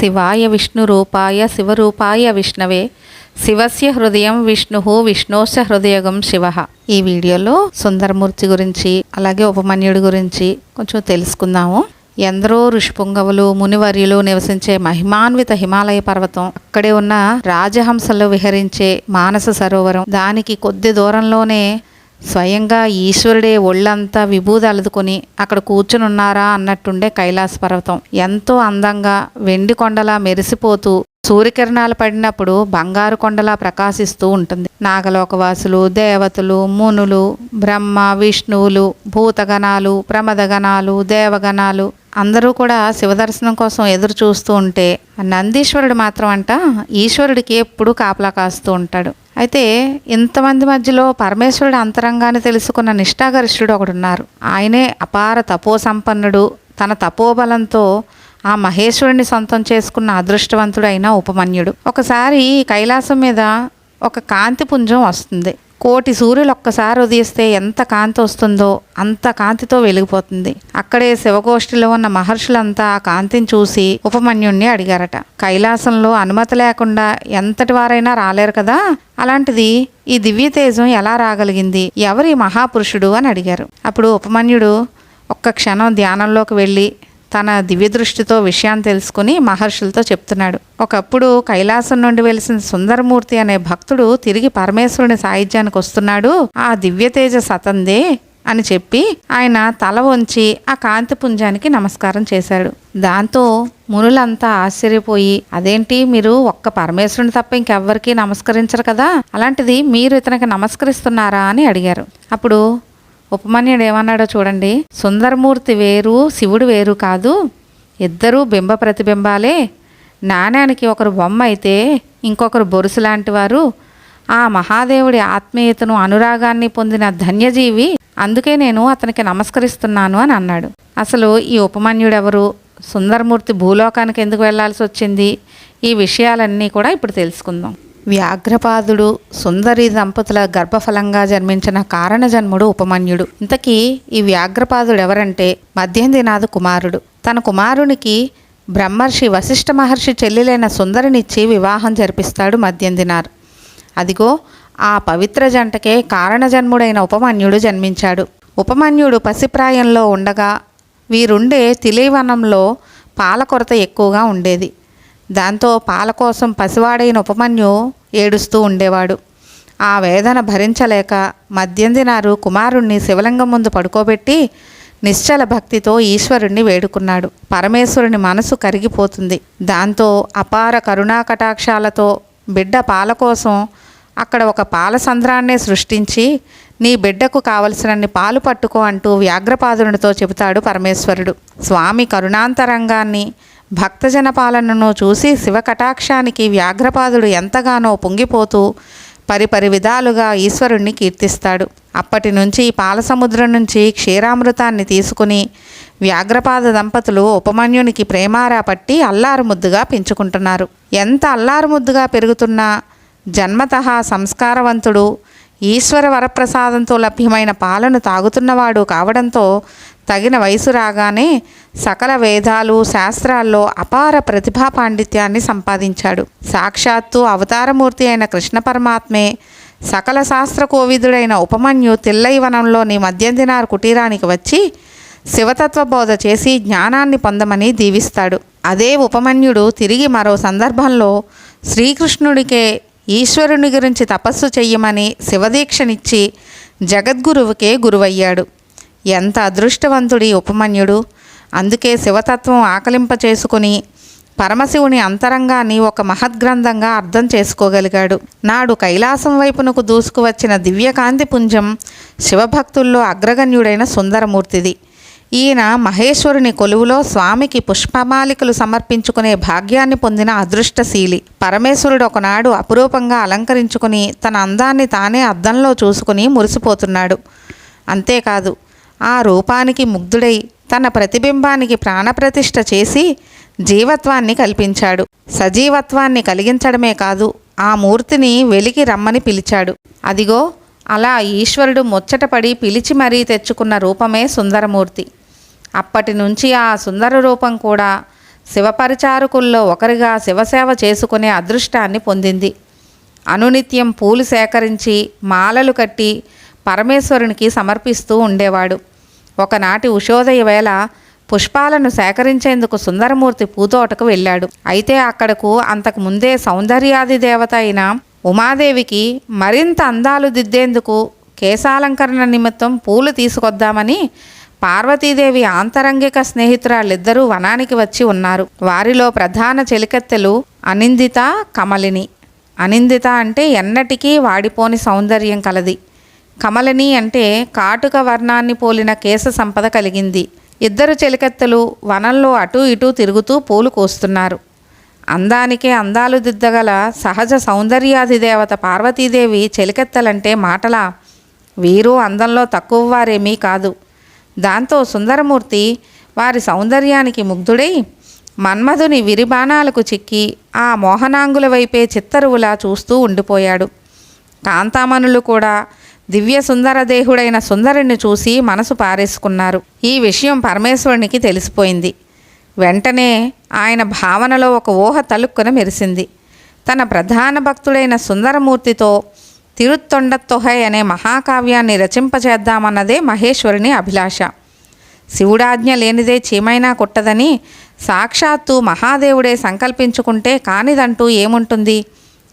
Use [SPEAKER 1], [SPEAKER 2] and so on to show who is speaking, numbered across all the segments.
[SPEAKER 1] శివాయ విష్ణురూపాయ శివరూపాయ విష్ణవే శివస్య హృదయం విష్ణుః విష్ణోస్య హృదయగం శివ. ఈ వీడియోలో సుందరమూర్తి గురించి అలాగే ఉపమన్యుడి గురించి కొంచెం తెలుసుకుందాము. ఎందరో ఋషిపుంగవులు మునివర్యులు నివసించే మహిమాన్విత హిమాలయ పర్వతం, అక్కడే ఉన్న రాజహంసలు విహరించే మానస సరోవరం, దానికి కొద్ది దూరంలోనే స్వయంగా ఈశ్వరుడే ఒళ్ళంతా విభూది అలుదుకొని అక్కడ కూర్చుని ఉన్నారా అన్నట్టుండే కైలాస పర్వతం ఎంతో అందంగా వెండి కొండలా మెరిసిపోతూ సూర్యకిరణాలు పడినప్పుడు బంగారు కొండలా ప్రకాశిస్తూ ఉంటుంది. నాగలోకవాసులు, దేవతలు, మునులు, బ్రహ్మ విష్ణువులు, భూతగణాలు, ప్రమదగణాలు, దేవగణాలు అందరూ కూడా శివదర్శనం కోసం ఎదురు చూస్తూ ఉంటే నందీశ్వరుడు మాత్రం అంట ఈశ్వరుడికి ఎప్పుడూ కాపలా కాస్తూ ఉంటాడు. అయితే ఇంతమంది మధ్యలో పరమేశ్వరుడు అంతరంగాన్ని తెలుసుకున్న నిష్ఠాగరిష్ఠుడు ఒకడున్నారు. ఆయనే అపార తపోసంపన్నుడు. తన తపోబలంతో ఆ మహేశ్వరుని సొంతం చేసుకున్న అదృష్టవంతుడు అయిన ఉపమన్యుడు. ఒకసారి కైలాసం మీద ఒక కాంతి పుంజం వస్తుంది. కోటి సూర్యులు ఒక్కసారి ఉదయిస్తే ఎంత కాంతి వస్తుందో అంత కాంతితో వెలిగిపోతుంది. అక్కడే శివగోష్ఠిలో ఉన్న మహర్షులంతా ఆ కాంతిని చూసి ఉపమన్యుణ్ణి అడిగారట. కైలాసంలో అనుమతి లేకుండా ఎంతటి వారైనా రాలేరు కదా, అలాంటిది ఈ దివ్య తేజం ఎలా రాగలిగింది, ఎవరి మహాపురుషుడు అని అడిగారు. అప్పుడు ఉపమన్యుడు ఒక్క క్షణం ధ్యానంలోకి వెళ్ళి తన దివ్య దృష్టితో విషయాన్ని తెలుసుకుని మహర్షులతో చెప్తున్నాడు. ఒకప్పుడు కైలాసం నుండి వెలిసిన సుందరమూర్తి అనే భక్తుడు తిరిగి పరమేశ్వరుని సాయుధ్యానికి వస్తున్నాడు, ఆ దివ్య తేజ సతందే అని చెప్పి ఆయన తల వంచి ఆ కాంతి పుంజానికి నమస్కారం చేశాడు. దాంతో మునులంతా ఆశ్చర్యపోయి, అదేంటి మీరు ఒక్క పరమేశ్వరుని తప్ప ఇంకెవ్వరికీ నమస్కరించరు కదా, అలాంటిది మీరు ఇతనికి నమస్కరిస్తున్నారా అని అడిగారు. అప్పుడు ఉపమన్యుడు ఏమన్నాడో చూడండి. సుందరమూర్తి వేరు, శివుడు వేరు కాదు, ఇద్దరూ బింబ ప్రతిబింబాలే. నాణ్యానికి ఒకరు బొమ్మ అయితే ఇంకొకరు బొరుసు లాంటి వారు. ఆ మహాదేవుడి ఆత్మీయతను అనురాగాన్ని పొందిన ధన్యజీవి, అందుకే నేను అతనికి నమస్కరిస్తున్నాను అని అన్నాడు. అసలు ఈ ఉపమన్యుడెవరు, సుందరమూర్తి భూలోకానికి ఎందుకు వెళ్లాల్సి వచ్చింది, ఈ విషయాలన్నీ కూడా ఇప్పుడు తెలుసుకుందాం. వ్యాఘ్రపాదుడు సుందరి దంపతుల గర్భఫలంగా జన్మించిన కారణజన్ముడు ఉపమన్యుడు. ఇంతకీ ఈ వ్యాఘ్రపాదుడు ఎవరంటే మధ్యందినాథు కుమారుడు. తన కుమారునికి బ్రహ్మర్షి వశిష్ఠ మహర్షి చెల్లెలైన సుందరినిచ్చి వివాహం జరిపిస్తాడు మధ్యందినార్. అదిగో ఆ పవిత్ర జంటకే కారణజన్ముడైన ఉపమన్యుడు జన్మించాడు. ఉపమన్యుడు పసిప్రాయంలో ఉండగా వీరుండే తిలేవనంలో పాల కొరత ఎక్కువగా ఉండేది. దాంతో పాల కోసం పసివాడైన ఉపమన్యు ఏడుస్తూ ఉండేవాడు. ఆ వేదన భరించలేక మధ్యందినారు కుమారుణ్ణి శివలింగం ముందు పడుకోబెట్టి నిశ్చల భక్తితో ఈశ్వరుణ్ణి వేడుకున్నాడు. పరమేశ్వరుని మనసు కరిగిపోతుంది. దాంతో అపార కరుణా కటాక్షాలతో బిడ్డ పాల కోసం అక్కడ ఒక పాల సంద్రాన్నే సృష్టించి, నీ బిడ్డకు కావలసినన్ని పాలు పట్టుకో అంటూ వ్యాఘ్రపాదునితో చెబుతాడు పరమేశ్వరుడు. స్వామి కరుణాంతరంగాన్ని భక్తజన పాలనను చూసి శివకటాక్షానికి వ్యాఘ్రపాదుడు ఎంతగానో పొంగిపోతూ పరిపరి విధాలుగా ఈశ్వరుణ్ణి కీర్తిస్తాడు. అప్పటి నుంచి పాల సముద్రం నుంచి క్షీరామృతాన్ని తీసుకుని వ్యాఘ్రపాద దంపతులు ఉపమన్యునికి ప్రేమారా పట్టి అల్లారు ముద్దుగా పెంచుకుంటున్నారు. ఎంత అల్లారు ముద్దుగా పెరుగుతున్నా జన్మతః సంస్కారవంతుడు, ఈశ్వర వరప్రసాదంతో లభ్యమైన పాలను తాగుతున్నవాడు కావడంతో తగిన వయసు రాగానే సకల వేదాలు శాస్త్రాల్లో అపార ప్రతిభా పాండిత్యాన్ని సంపాదించాడు. సాక్షాత్తు అవతారమూర్తి అయిన కృష్ణ పరమాత్మే సకల శాస్త్ర కోవిదుడైన ఉపమన్యు తిల్లైవనంలోని మధ్యందినార్ కుటీరానికి వచ్చి శివతత్వ బోధ చేసి జ్ఞానాన్ని పొందమని దీవిస్తాడు. అదే ఉపమన్యుడు తిరిగి మరో సందర్భంలో శ్రీకృష్ణుడికే ఈశ్వరుని గురించి తపస్సు చెయ్యమని శివదీక్షనిచ్చి జగద్గురువుకే గురువయ్యాడు. ఎంత అదృష్టవంతుడి ఉపమన్యుడు. అందుకే శివతత్వం ఆకలింప చేసుకుని పరమశివుని అంతరంగాన్ని ఒక మహద్గ్రంథంగా అర్థం చేసుకోగలిగాడు. నాడు కైలాసం వైపునకు దూసుకువచ్చిన దివ్యకాంతి పుంజం శివభక్తుల్లో అగ్రగణ్యుడైన సుందరమూర్తిది. ఈయన మహేశ్వరుని కొలువులో స్వామికి పుష్పమాలికలు సమర్పించుకునే భాగ్యాన్ని పొందిన అదృష్టశీలి. పరమేశ్వరుడు ఒకనాడు అపురూపంగా అలంకరించుకుని తన అందాన్ని తానే అద్దంలో చూసుకుని మురిసిపోతున్నాడు. అంతేకాదు ఆ రూపానికి ముగ్ధుడై తన ప్రతిబింబానికి ప్రాణప్రతిష్ఠ చేసి జీవత్వాన్ని కల్పించాడు. సజీవత్వాన్ని కలిగించడమే కాదు, ఆ మూర్తిని వెలికి రమ్మని పిలిచాడు. అదిగో అలా ఈశ్వరుడు ముచ్చటపడి పిలిచి మరీ తెచ్చుకున్న రూపమే సుందరమూర్తి. అప్పటి నుంచి ఆ సుందర రూపం కూడా శివపరిచారకుల్లో ఒకరిగా శివసేవ చేసుకునే అదృష్టాన్ని పొందింది. అనునిత్యం పూలు సేకరించి మాలలు కట్టి పరమేశ్వరునికి సమర్పిస్తూ ఉండేవాడు. ఒకనాటి ఉషోదయ వేళ పుష్పాలను సేకరించేందుకు సుందరమూర్తి పూతోటకు వెళ్ళాడు. అయితే అక్కడకు అంతకు ముందే సౌందర్యాది దేవత అయిన ఉమాదేవికి మరింత అందాలు దిద్దేందుకు కేశాలంకరణ నిమిత్తం పూలు తీసుకొద్దామని పార్వతీదేవి ఆంతరంగిక స్నేహితురాళ్ళిద్దరూ వనానికి వచ్చి ఉన్నారు. వారిలో ప్రధాన చెలికత్తెలు అనిందిత, కమలిని. అనిందిత అంటే ఎన్నటికీ వాడిపోని సౌందర్యం కలది. కమలిని అంటే కాటుక వర్ణాన్ని పోలిన కేశ సంపద కలిగింది. ఇద్దరు చెలికత్తెలు వనంలో అటూ ఇటూ తిరుగుతూ పూలు కోస్తున్నారు. అందానికే అందాలు దిద్దగల సహజ సౌందర్యాధిదేవత పార్వతీదేవి చెలికత్తెలంటే మాటలా? వీరు అందంలో తక్కువ వారేమీ కాదు. దాంతో సుందరమూర్తి వారి సౌందర్యానికి ముగ్ధుడై మన్మధుని విరిబాణాలకు చిక్కి ఆ మోహనాంగుల వైపే చిత్తరువులా చూస్తూ ఉండిపోయాడు. కాంతామణులు కూడా దివ్య సుందరదేహుడైన సుందరుణ్ణి చూసి మనసు పారేసుకున్నారు. ఈ విషయం పరమేశ్వరునికి తెలిసిపోయింది. వెంటనే ఆయన భావనలో ఒక ఊహ తలుక్కున మెరిసింది. తన ప్రధాన భక్తుడైన సుందరమూర్తితో తిరుత్తొండత్తొహై అనే మహాకావ్యాన్ని రచింపచేద్దామన్నదే మహేశ్వరుని అభిలాష. శివుడాజ్ఞ లేనిదే చీమైనా కుట్టదని సాక్షాత్తు మహాదేవుడే సంకల్పించుకుంటే కానిదంటూ ఏముంటుంది?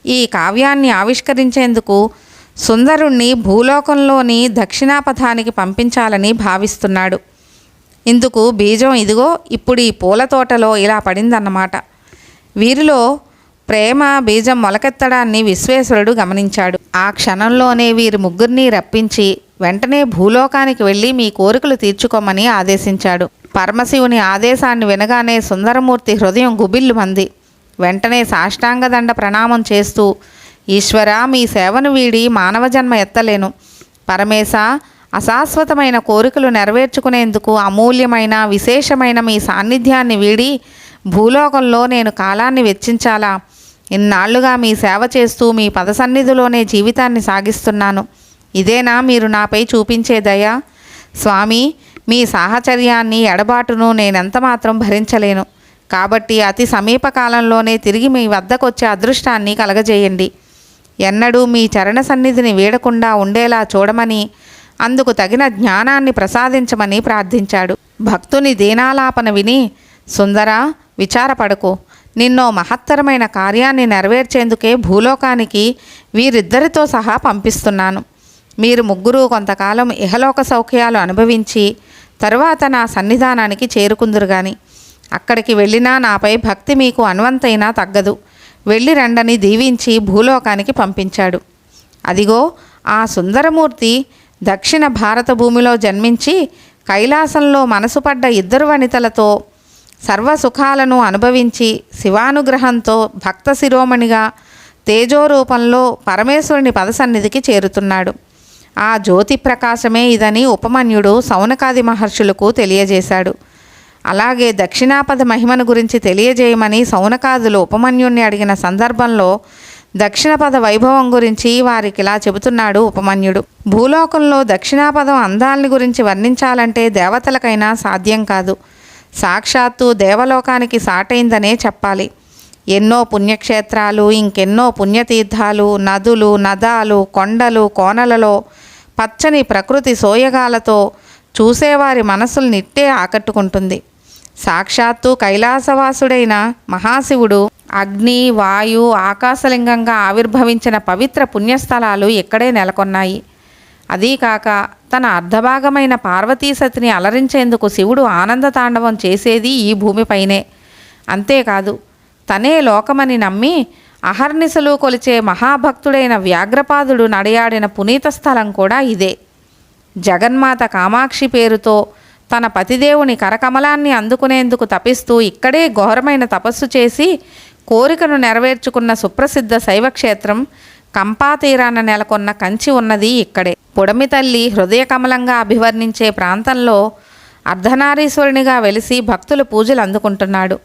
[SPEAKER 1] ఈ కావ్యాన్ని ఆవిష్కరించేందుకు సుందరుణ్ణి భూలోకంలోని దక్షిణాపథానికి పంపించాలని భావిస్తున్నాడు. ఇందుకు బీజం ఇదిగో ఇప్పుడు ఈ పూల తోటలో ఇలా పడిందన్నమాట. వీరిలో ప్రేమ బీజం మొలకెత్తడాన్ని విశ్వేశ్వరుడు గమనించాడు. ఆ క్షణంలోనే వీరి ముగ్గురిని రప్పించి వెంటనే భూలోకానికి వెళ్ళి మీ కోరికలు తీర్చుకోమని ఆదేశించాడు. పరమశివుని ఆదేశాన్ని వినగానే సుందరమూర్తి హృదయం గుబిల్లుమంది. వెంటనే సాష్టాంగదండ ప్రణామం చేస్తూ, ఈశ్వరా, మీ సేవను వీడి మానవ జన్మ ఎత్తలేను. పరమేశ, అశాశ్వతమైన కోరికలు నెరవేర్చుకునేందుకు అమూల్యమైన విశేషమైన మీ సాన్నిధ్యాన్ని వీడి భూలోకంలో నేను కాలాన్ని వెచ్చించాలా? ఇన్నాళ్లుగా మీ సేవ చేస్తూ మీ పదసన్నిధిలోనే జీవితాన్ని సాగిస్తున్నాను. ఇదేనా మీరు నాపై చూపించే దయ? స్వామి, మీ సాహచర్యాన్ని ఎడబాటును నేనెంత మాత్రం భరించలేను. కాబట్టి అతి సమీప కాలంలోనే తిరిగి మీ వద్దకొచ్చే అదృష్టాన్ని కలగజేయండి. ఎన్నడూ మీ చరణ సన్నిధిని వీడకుండా ఉండేలా చూడమని, అందుకు తగిన జ్ఞానాన్ని ప్రసాదించమని ప్రార్థించాడు. భక్తుని దీనాలాపన విని, సుందరా, విచారపడకు. నిన్నో మహత్తరమైన కార్యాన్ని నెరవేర్చేందుకే భూలోకానికి వీరిద్దరితో సహా పంపిస్తున్నాను. మీరు ముగ్గురు కొంతకాలం ఇహలోక సౌఖ్యాలు అనుభవించి తరువాత నా సన్నిధానానికి చేరుకుందురుగాని. అక్కడికి వెళ్ళినా నాపై భక్తి మీకు అనువంతైనా తగ్గదు. వెళ్ళి రండని దీవించి భూలోకానికి పంపించాడు. అదిగో ఆ సుందరమూర్తి దక్షిణ భారత భూమిలో జన్మించి కైలాసంలో మనసుపడ్డ ఇద్దరు వనితలతో సర్వసుఖాలను అనుభవించి శివానుగ్రహంతో భక్త శిరోమణిగా తేజోరూపంలో పరమేశ్వరుని పదసన్నిధికి చేరుతున్నాడు. ఆ జ్యోతి ప్రకాశమే ఇదని ఉపమన్యుడు సౌనకాది మహర్షులకు తెలియజేశాడు. అలాగే దక్షిణాపద మహిమను గురించి తెలియజేయమని సౌనకాదులు ఉపమన్యుణ్ణి అడిగిన సందర్భంలో దక్షిణపద వైభవం గురించి వారికి ఇలా చెబుతున్నాడు ఉపమన్యుడు. భూలోకంలో దక్షిణాపదం అందాల్ని గురించి వర్ణించాలంటే దేవతలకైనా సాధ్యం కాదు. సాక్షాత్తు దేవలోకానికి సాటైందనే చెప్పాలి. ఎన్నో పుణ్యక్షేత్రాలు, ఇంకెన్నో పుణ్యతీర్థాలు, నదులు, నదాలు, కొండలు, కోనలలో పచ్చని ప్రకృతి సోయగాలతో చూసేవారి మనసుల్నిట్టే ఆకట్టుకుంటుంది. సాక్షాత్తు కైలాసవాసుడైన మహాశివుడు అగ్ని, వాయు, ఆకాశలింగంగా ఆవిర్భవించిన పవిత్ర పుణ్యస్థలాలు ఇక్కడే నెలకొన్నాయి. అదీకాక తన అర్ధభాగమైన పార్వతీసతిని అలరించేందుకు శివుడు ఆనందతాండవం చేసేది ఈ భూమిపైనే. అంతేకాదు, తనే లోకమని నమ్మి అహర్నిశలు కొలిచే మహాభక్తుడైన వ్యాఘ్రపాదుడు నడయాడిన పునీత స్థలం కూడా ఇదే. జగన్మాత కామాక్షి పేరుతో తన పతిదేవుని కరకమలాన్ని అందుకునేందుకు తపిస్తూ ఇక్కడే ఘోరమైన తపస్సు చేసి కోరికను నెరవేర్చుకున్న సుప్రసిద్ధ శైవక్షేత్రం కంపాతీరాన నెలకొన్న కంచి ఉన్నది ఇక్కడే. పుడమి తల్లి హృదయకమలంగా అభివర్ణించే ప్రాంతంలో అర్ధనారీశ్వరునిగా వెలిసి భక్తులు పూజలు అందుకుంటున్నాడు.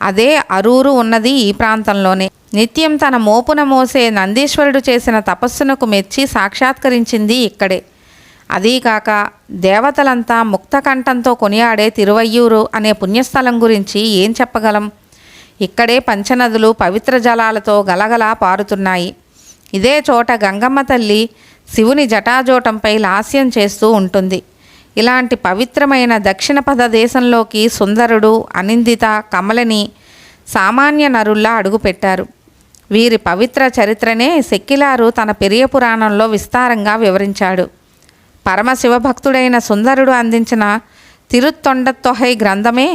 [SPEAKER 1] అదే అరూరు ఉన్నది ఈ ప్రాంతంలోనే. నిత్యం తన మోపున మోసే నందీశ్వరుడు చేసిన తపస్సునకు మెచ్చి సాక్షాత్కరించింది ఇక్కడే. అదీకాక దేవతలంతా ముక్తకంఠంతో కొనియాడే తిరువయ్యూరు అనే పుణ్యస్థలం గురించి ఏం చెప్పగలం? ఇక్కడే పంచనదులు పవిత్ర జలాలతో గలగలా పారుతున్నాయి. ఇదే చోట గంగమ్మ తల్లి శివుని జటాజోటంపై లాస్యం చేస్తూ ఉంటుంది. ఇలాంటి పవిత్రమైన దక్షిణపథ దేశంలోకి సుందరుడు, అనిందిత, కమలని సామాన్య నరుల్లా అడుగుపెట్టారు. వీరి పవిత్ర చరిత్రనే సెక్కిలారు తన పెరియ పురాణంలో విస్తారంగా వివరించాడు. పరమశివభక్తుడైన సుందరుడు అందించిన తిరుత్తొండత్తొహై గ్రంథమే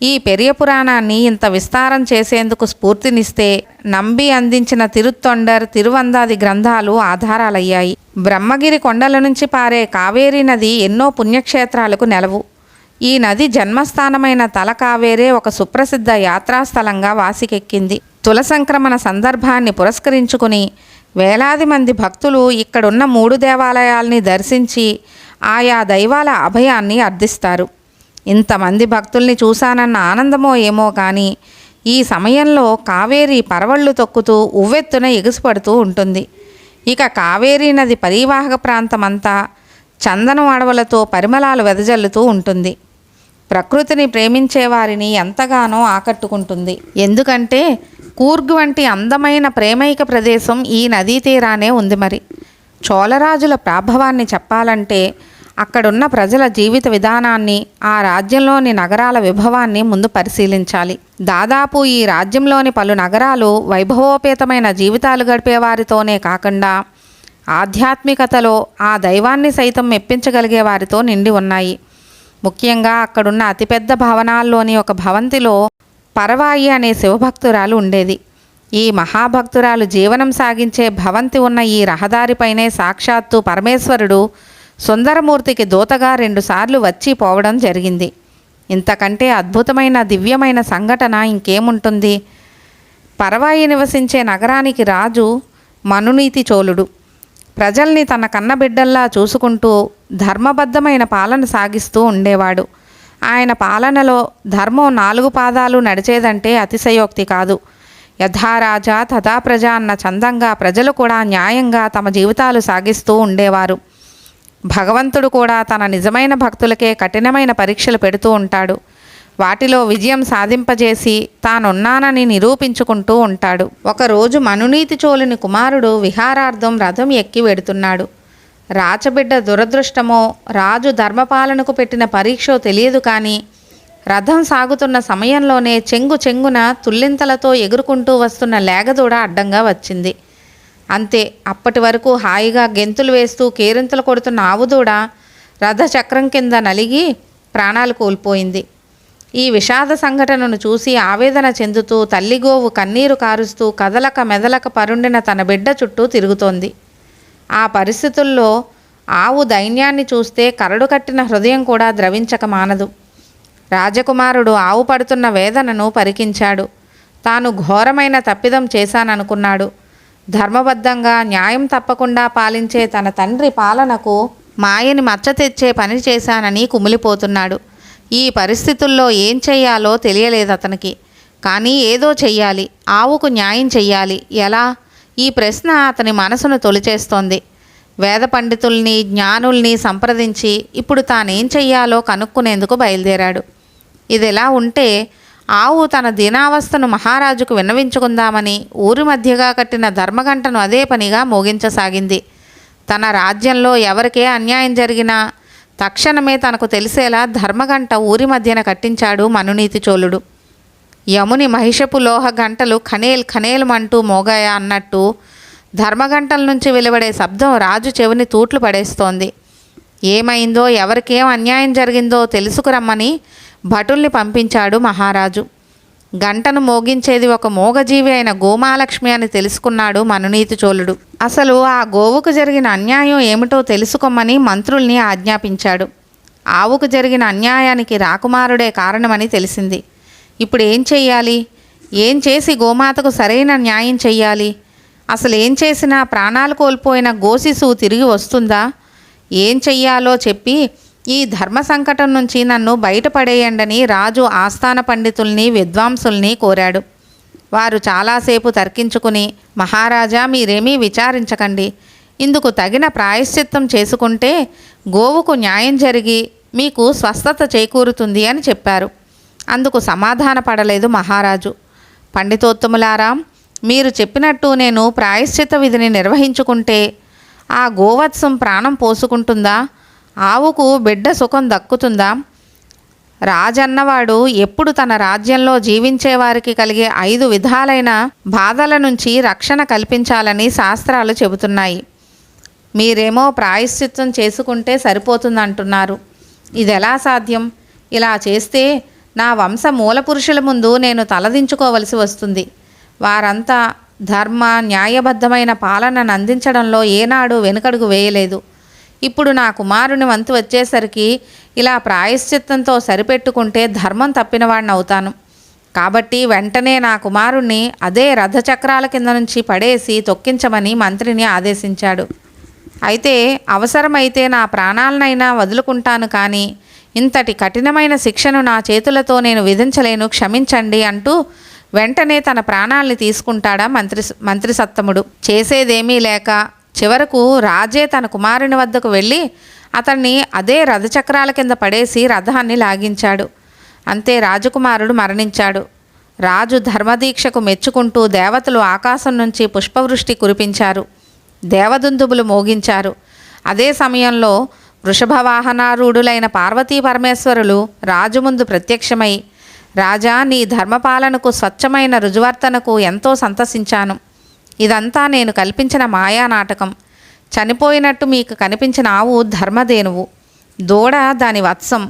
[SPEAKER 1] ఈ పెరియ పురాణాన్ని ఇంత విస్తారం చేసేందుకు స్ఫూర్తినిస్తే, నంబి అందించిన తిరుత్తొండర్, తిరువందాది గ్రంథాలు ఆధారాలయ్యాయి. బ్రహ్మగిరి కొండల నుంచి పారే కావేరీ నది ఎన్నో పుణ్యక్షేత్రాలకు నెలవు. ఈ నది జన్మస్థానమైన తలకావేరే ఒక సుప్రసిద్ధ యాత్రాస్థలంగా వాసికెక్కింది. తులసంక్రమణ సందర్భాన్ని పురస్కరించుకుని వేలాది మంది భక్తులు ఇక్కడున్న 3 దేవాలయాల్ని దర్శించి ఆయా దైవాల అభయాన్ని అర్థిస్తారు. ఇంతమంది భక్తుల్ని చూశానన్న ఆనందమో ఏమో కానీ ఈ సమయంలో కావేరీ పరవళ్ళు తొక్కుతూ ఉవ్వెత్తున ఎగిసిపడుతూ ఉంటుంది. ఇక కావేరీ నది పరీవాహక ప్రాంతమంతా చందనం అడవులతో పరిమళాలు వెదజల్లుతూ ఉంటుంది. ప్రకృతిని ప్రేమించే వారిని ఎంతగానో ఆకట్టుకుంటుంది. ఎందుకంటే కూర్గ్ వంటి అందమైన ప్రేమైక ప్రదేశం ఈ నదీ తీరానే ఉంది. మరి చోళరాజుల ప్రాభవాన్ని చెప్పాలంటే అక్కడున్న ప్రజల జీవిత విధానాన్ని, ఆ రాజ్యంలోని నగరాల విభవాన్ని ముందు పరిశీలించాలి. దాదాపు ఈ రాజ్యంలోని పలు నగరాలు వైభవోపేతమైన జీవితాలు గడిపేవారితోనే కాకుండా ఆధ్యాత్మికతలో ఆ దైవాన్ని సైతం మెప్పించగలిగే వారితో నిండి ఉన్నాయి. ముఖ్యంగా అక్కడున్న అతిపెద్ద భవనాల్లోని ఒక భవంతిలో పరవాయి అనే శివభక్తురాలు ఉండేది. ఈ మహాభక్తురాలు జీవనం సాగించే భవంతి ఉన్న ఈ రహదారిపైనే సాక్షాత్తు పరమేశ్వరుడు సుందరమూర్తికి దూతగా 2 సార్లు వచ్చి పోవడం జరిగింది. ఇంతకంటే అద్భుతమైన దివ్యమైన సంఘటన ఇంకేముంటుంది? పరవాయి నివసించే నగరానికి రాజు మనునీతి చోళుడు. ప్రజల్ని తన కన్నబిడ్డల్లా చూసుకుంటూ ధర్మబద్ధమైన పాలన సాగిస్తూ ఉండేవాడు. ఆయన పాలనలో ధర్మం 4 పాదాలు నడిచేదంటే అతిశయోక్తి కాదు. యథారాజా తథా ప్రజ అన్న చందంగా ప్రజలు కూడా న్యాయంగా తమ జీవితాలు సాగిస్తూ ఉండేవారు. భగవంతుడు కూడా తన నిజమైన భక్తులకే కఠినమైన పరీక్షలు పెడుతూ ఉంటాడు. వాటిలో విజయం సాధింపజేసి తానున్నానని నిరూపించుకుంటూ ఉంటాడు. ఒకరోజు మనునీతి చోళుని కుమారుడు విహారార్థం రథం ఎక్కి వెడుతున్నాడు. రాచబిడ్డ దురదృష్టమో రాజు ధర్మపాలనకు పెట్టిన పరీక్షో తెలియదు కానీ రథం సాగుతున్న సమయంలోనే చెంగున తుల్లింతలతో ఎగురుకుంటూ వస్తున్న లేగదూడ అడ్డంగా వచ్చింది. అంతే, అప్పటి వరకు హాయిగా గెంతులు వేస్తూ కేరింతలు కొడుతున్న ఆవుదూడ రథచక్రం కింద నలిగి ప్రాణాలు కోల్పోయింది. ఈ విషాద సంఘటనను చూసి ఆవేదన చెందుతూ తల్లిగోవు కన్నీరు కారుస్తూ కదలక మెదలక పరుండిన తన బిడ్డ చుట్టూ తిరుగుతోంది. ఆ పరిస్థితుల్లో ఆవు దైన్యాన్ని చూస్తే కరడు కట్టిన హృదయం కూడా ద్రవించక మానదు. రాజకుమారుడు ఆవు పడుతున్న వేదనను పరికించాడు. తాను ఘోరమైన తప్పిదం చేశాననుకున్నాడు. ధర్మబద్ధంగా న్యాయం తప్పకుండా పాలించే తన తండ్రి పాలనకు మాయని మచ్చ తెచ్చే పని చేశానని కుమిలిపోతున్నాడు. ఈ పరిస్థితుల్లో ఏం చెయ్యాలో తెలియలేదు అతనికి. కానీ ఏదో చెయ్యాలి, ఆవుకు న్యాయం చెయ్యాలి. ఎలా? ఈ ప్రశ్న అతని మనసును తొలిచేస్తోంది. వేద పండితుల్ని, జ్ఞానుల్ని సంప్రదించి ఇప్పుడు తానేం చెయ్యాలో కనుక్కునేందుకు బయలుదేరాడు. ఇదిలా ఉంటే ఆవు తన దీనావస్థను మహారాజుకు విన్నవించుకుందామని ఊరి మధ్యగా కట్టిన ధర్మగంటను అదే పనిగా మోగించసాగింది. తన రాజ్యంలో ఎవరికే అన్యాయం జరిగినా తక్షణమే తనకు తెలిసేలా ధర్మగంట ఊరి మధ్యన కట్టించాడు మనునీతి చోళుడు. యముని మహిషపు లోహ గంటలు ఖనేల్ ఖనేల్మంటూ మోగాయా అన్నట్టు ధర్మగంటల నుంచి వెలువడే శబ్దం రాజు చెవిని తూట్లు పడేస్తోంది. ఏమైందో, ఎవరికేం అన్యాయం జరిగిందో తెలుసుకురమ్మని భటుల్ని పంపించాడు మహారాజు. గంటను మోగించేది ఒక మోగజీవి అయిన గోమాలక్ష్మి అని తెలుసుకున్నాడు మనునీతి చోళుడు. అసలు ఆ గోవుకు జరిగిన అన్యాయం ఏమిటో తెలుసుకోమని మంత్రుల్ని ఆజ్ఞాపించాడు. ఆవుకు జరిగిన అన్యాయానికి రాకుమారుడే కారణమని తెలిసింది. ఇప్పుడు ఏం చెయ్యాలి? ఏం చేసి గోమాతకు సరైన న్యాయం చెయ్యాలి? అసలు ఏం చేసినా ప్రాణాలు కోల్పోయిన గోశిశువు తిరిగి వస్తుందా? ఏం చెయ్యాలో చెప్పి ఈ ధర్మ సంకటం నుంచి నన్ను బయటపడేయండని రాజు ఆస్థాన పండితుల్ని, విద్వాంసుల్ని కోరాడు. వారు చాలాసేపు తర్కించుకుని, మహారాజా మీరేమీ విచారించకండి, ఇందుకు తగిన ప్రాయశ్చిత్తం చేసుకుంటే గోవుకు న్యాయం జరిగి మీకు స్వస్థత చేకూరుతుంది అని చెప్పారు. అందుకు సమాధానపడలేదు మహారాజు. పండితోత్తములారా, మీరు చెప్పినట్టు నేను ప్రాయశ్చిత్త విధిని నిర్వహించుకుంటే ఆ గోవత్సం ప్రాణం పోసుకుంటుందా? ఆవుకు బిడ్డ సుఖం దక్కుతుందా? రాజన్నవాడు ఎప్పుడు తన రాజ్యంలో జీవించే వారికి కలిగే 5 విధాలైన బాధల నుంచి రక్షణ కల్పించాలని శాస్త్రాలు చెబుతున్నాయి. మీరేమో ప్రాయశ్చిత్తం చేసుకుంటే సరిపోతుందంటున్నారు. ఇది ఎలా సాధ్యం? ఇలా చేస్తే నా వంశ మూలపురుషుల ముందు నేను తలదించుకోవలసి వస్తుంది. వారంతా ధర్మ న్యాయబద్ధమైన పాలనను అందించడంలో ఏనాడు వెనుకడుగు వేయలేదు. ఇప్పుడు నా కుమారుని వంతు వచ్చేసరికి ఇలా ప్రాయశ్చిత్తంతో సరిపెట్టుకుంటే ధర్మం తప్పినవాడిని అవుతాను. కాబట్టి వెంటనే నా కుమారుణ్ణి అదే రథచక్రాల కింద నుంచి పడేసి తొక్కించమని మంత్రిని ఆదేశించాడు. అయితే అవసరమైతే నా ప్రాణాలనైనా వదులుకుంటాను, కానీ ఇంతటి కఠినమైన శిక్షను నా చేతులతో నేను విధించలేను, క్షమించండి అంటూ వెంటనే తన ప్రాణాల్ని తీసుకుంటాడా మంత్రి సత్తముడు. చేసేదేమీ లేక చివరకు రాజే తన కుమారుని వద్దకు వెళ్ళి అతన్ని అదే రథచక్రాల కింద పడేసి రథాన్ని లాగించాడు. అంతే రాజకుమారుడు మరణించాడు. రాజు ధర్మదీక్షకు మెచ్చుకుంటూ దేవతలు ఆకాశం నుంచి పుష్పవృష్టి కురిపించారు, దేవదుందుబులు మోగించారు. అదే సమయంలో వృషభవాహనారూఢులైన పార్వతీ పరమేశ్వరులు రాజు ముందు ప్రత్యక్షమై, రాజా, నీ ధర్మపాలనకు స్వచ్ఛమైన రుజువర్తనకు ఎంతో సంతసించాను. ఇదంతా నేను కల్పించిన మాయా నాటకం. చనిపోయినట్టు మీకు కనిపించిన ఆవు ధర్మధేనువు, దూడ దాని వత్సం.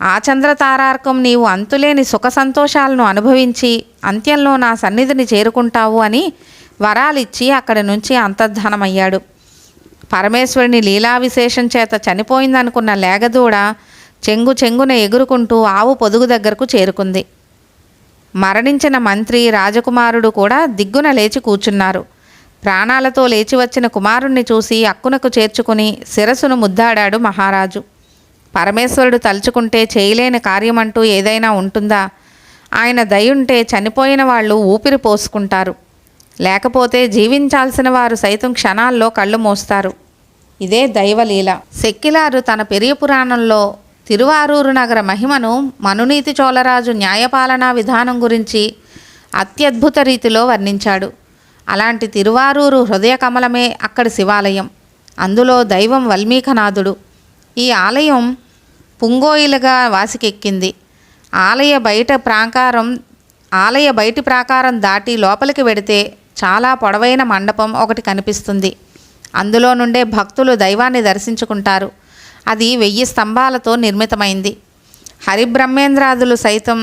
[SPEAKER 1] ఆ చంద్రతారార్కం నీవు అంతులేని సుఖ సంతోషాలను అనుభవించి అంత్యంలో నా సన్నిధిని చేరుకుంటావు అని వరాలిచ్చి అక్కడి నుంచి అంతర్ధానమయ్యాడు. పరమేశ్వరుని లీలా విశేషం చేత చనిపోయిందనుకున్న లేగదూడ చెంగున ఎగురుకుంటూ ఆవు పొదుగు దగ్గరకు చేరుకుంది. మరణించిన మంత్రి రాజకుమారుడు కూడా దిగ్గున లేచి కూర్చున్నారు. ప్రాణాలతో లేచి వచ్చిన కుమారుణ్ణి చూసి అక్కునకు చేర్చుకుని శిరస్సును ముద్దాడాడు మహారాజు. పరమేశ్వరుడు తలుచుకుంటే చేయలేని కార్యమంటూ ఏదైనా ఉంటుందా? ఆయన దయుంటే చనిపోయిన వాళ్ళు ఊపిరి పోసుకుంటారు, లేకపోతే జీవించాల్సిన వారు సైతం క్షణాల్లో కళ్ళు మోస్తారు. ఇదే దైవలీల. సెక్కిలారు తన పెరియ పురాణంలో తిరువారూరు నగర మహిమను మనునీతి చోళరాజు న్యాయపాలనా విధానం గురించి అత్యద్భుత రీతిలో వర్ణించాడు. అలాంటి తిరువారూరు హృదయ కమలమే అక్కడి శివాలయం. అందులో దైవం వల్మీకనాథుడు. ఈ ఆలయం పుంగోయిలుగా వాసికెక్కింది. ఆలయ బయటి ప్రాకారం దాటి లోపలికి వెడితే చాలా పొడవైన మండపం ఒకటి కనిపిస్తుంది. అందులో నుండే భక్తులు దైవాన్ని దర్శించుకుంటారు. అది 1000 స్తంభాలతో నిర్మితమైంది. హరిబ్రహ్మేంద్రాదులు సైతం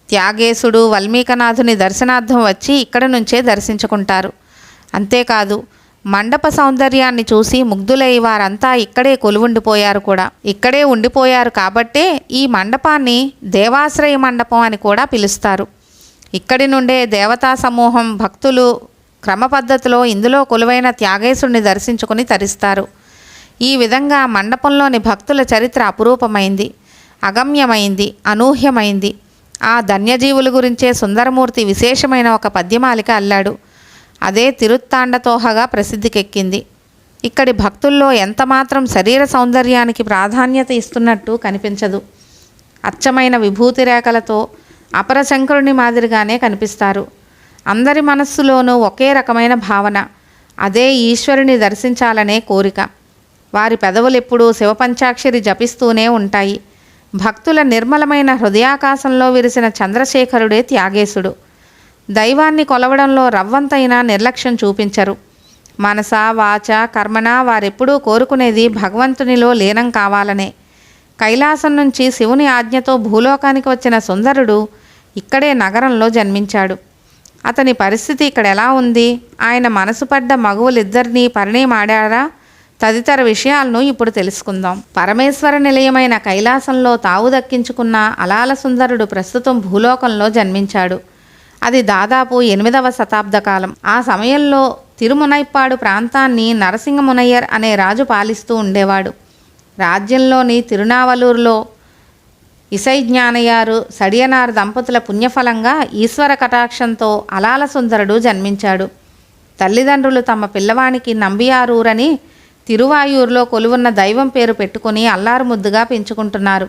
[SPEAKER 1] త్యాగేశుడు వల్మీకనాథుని దర్శనార్థం వచ్చి ఇక్కడ నుంచే దర్శించుకుంటారు. అంతేకాదు, మండప సౌందర్యాన్ని చూసి ముగ్ధులై వారంతా ఇక్కడే కొలువుండిపోయారు కూడా. ఇక్కడే ఉండిపోయారు కాబట్టే ఈ మండపాన్ని దేవాశ్రయ మండపం అని కూడా పిలుస్తారు. ఇక్కడి నుండే దేవతా సమూహం భక్తులు క్రమ పద్ధతిలో ఇందులో కొలువైన త్యాగేశుడిని దర్శించుకుని తరిస్తారు. ఈ విధంగా మండపంలోని భక్తుల చరిత్ర అపురూపమైంది, అగమ్యమైంది, అనూహ్యమైంది. ఆ ధన్యజీవుల గురించే సుందరమూర్తి విశేషమైన ఒక పద్యమాలిక అల్లాడు. అదే తిరుత్తాండతోహగా ప్రసిద్ధికెక్కింది. ఇక్కడి భక్తుల్లో ఎంతమాత్రం శరీర సౌందర్యానికి ప్రాధాన్యత ఇస్తున్నట్టు కనిపించదు. అచ్చమైన విభూతి రేఖలతో అపరశంకరుని మాదిరిగానే కనిపిస్తారు. అందరి మనస్సులోనూ ఒకే రకమైన భావన, అదే ఈశ్వరుని దర్శించాలనే కోరిక. వారి పెదవులెప్పుడూ శివపంచాక్షరి జపిస్తూనే ఉంటాయి. భక్తుల నిర్మలమైన హృదయాకాశంలో విరిసిన చంద్రశేఖరుడే త్యాగేశుడు. దైవాన్ని కొలవడంలో రవ్వంతైనా నిర్లక్ష్యం చూపించరు. మనస, వాచ, కర్మణ వారెప్పుడూ కోరుకునేది భగవంతునిలో లీనం కావాలనే. కైలాసం నుంచి శివుని ఆజ్ఞతో భూలోకానికి వచ్చిన సుందరుడు ఇక్కడే నగరంలో జన్మించాడు. అతని పరిస్థితి ఇక్కడ ఎలా ఉంది? ఆయన మనసు పడ్డ మగువులిద్దరినీ పరిణయమాడారా? తదితర విషయాలను ఇప్పుడు తెలుసుకుందాం. పరమేశ్వర నిలయమైన కైలాసంలో తావు దక్కించుకున్న అలాల సుందరుడు ప్రస్తుతం భూలోకంలో జన్మించాడు. అది దాదాపు 8వ శతాబ్ద కాలం. ఆ సమయంలో తిరుమునైప్పాడు ప్రాంతాన్ని నరసింహమునయ్యర్ అనే రాజు పాలిస్తూ ఉండేవాడు. రాజ్యంలోని తిరునావలూరులో ఇసై జ్ఞానయారు, సడియనార్ దంపతుల పుణ్యఫలంగా ఈశ్వర కటాక్షంతో అలాల సుందరుడు జన్మించాడు. తల్లిదండ్రులు తమ పిల్లవానికి నంబియారూరని తిరువాయూరులో కొలువున్న దైవం పేరు పెట్టుకుని అల్లారు ముద్దుగా పెంచుకుంటున్నారు.